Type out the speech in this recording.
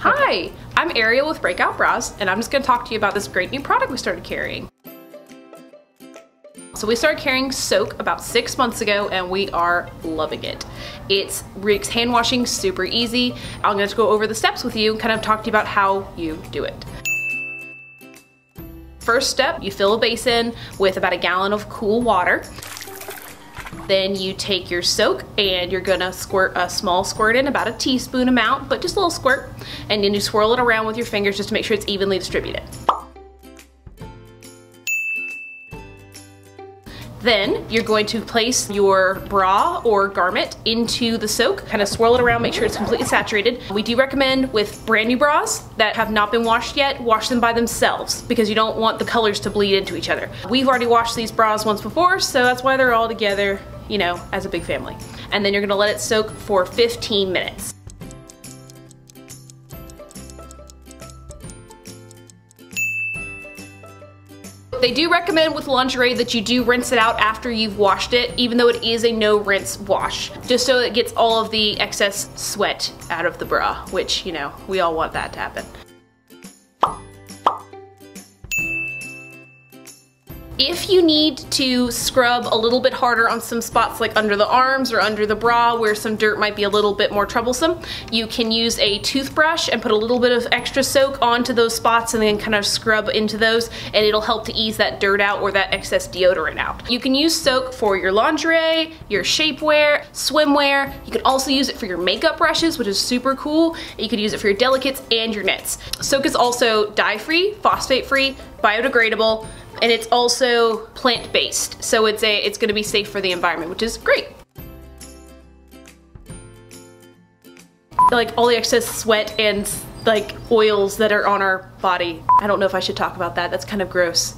Hi, I'm Arielle with Breakout Bras, and I'm just gonna talk to you about this great new product we started carrying. So we started carrying Soak about 6 months ago, and we are loving it. It makes hand washing super easy. I'm gonna go over the steps with you and kind of talk to you about how you do it. First step, you fill a basin with about a gallon of cool water. Then you take your Soak and you're gonna squirt a small squirt in, about a teaspoon amount, but just a little squirt. And then you swirl it around with your fingers just to make sure it's evenly distributed. Then you're going to place your bra or garment into the Soak, kind of swirl it around, make sure it's completely saturated. We do recommend with brand new bras that have not been washed yet, wash them by themselves because you don't want the colors to bleed into each other. We've already washed these bras once before, so that's why they're all together, you know, as a big family. And then you're gonna let it soak for 15 minutes. They do recommend with lingerie that you do rinse it out after you've washed it, even though it is a no rinse wash, just so it gets all of the excess sweat out of the bra, which, you know, we all want that to happen. If you need to scrub a little bit harder on some spots like under the arms or under the bra where some dirt might be a little bit more troublesome, you can use a toothbrush and put a little bit of extra Soak onto those spots and then kind of scrub into those, and it'll help to ease that dirt out or that excess deodorant out. You can use Soak for your lingerie, your shapewear, swimwear. You can also use it for your makeup brushes, which is super cool. You could use it for your delicates and your knits. Soak is also dye-free, phosphate-free, biodegradable, and it's also plant-based, so it's gonna be safe for the environment, which is great. Like all the excess sweat and like oils that are on our body. I don't know if I should talk about that, that's kind of gross.